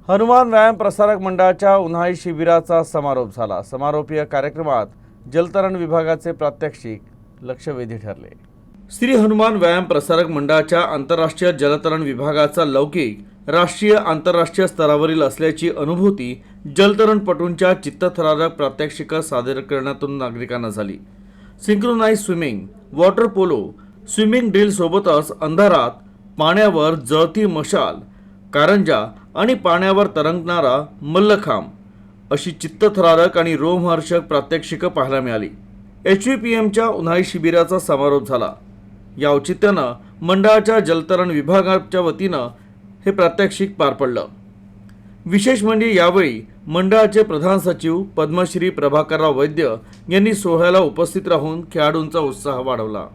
हनुमान व्यायाम प्रसारक मंडळाच्या उन्हाळी शिबिराचा समारोप झाला। समारोपीय कार्यक्रमात जलतरण विभागाचे प्रात्यक्षिक लक्षवेधी ठरले। श्री हनुमान व्यायाम प्रसारक मंडळाच्या आंतरराष्ट्रीय जलतरण विभागाचा लौकिक राष्ट्रीय आंतरराष्ट्रीय स्तरावरील असल्याची अनुभूती जलतरणपटूंच्या चित्तथरारक प्रात्यक्षिक सादरीकरणातून नागरिकांना झाली। Synchronize swimming, water polo, swimming drill सोबतच अंधारात पाण्यावर जळती मशाल, कारंजा आणि पाण्यावर तरंगणारा मल्लखांब अशी चित्तथरारक आणि रोमहर्षक प्रात्यक्षिकं पाहायला मिळाली। HVPMच्या उन्हाळी शिबिराचा समारोप झाला। या औचित्यानं मंडळाच्या जलतरण विभागाच्या वतीनं हे प्रात्यक्षिक पार पडलं। विशेष म्हणजे यावेळी मंडळाचे प्रधान सचिव पद्मश्री प्रभाकरराव वैद्य यांनी सोहळ्याला उपस्थित राहून खेळाडूंचा उत्साह वाढवला।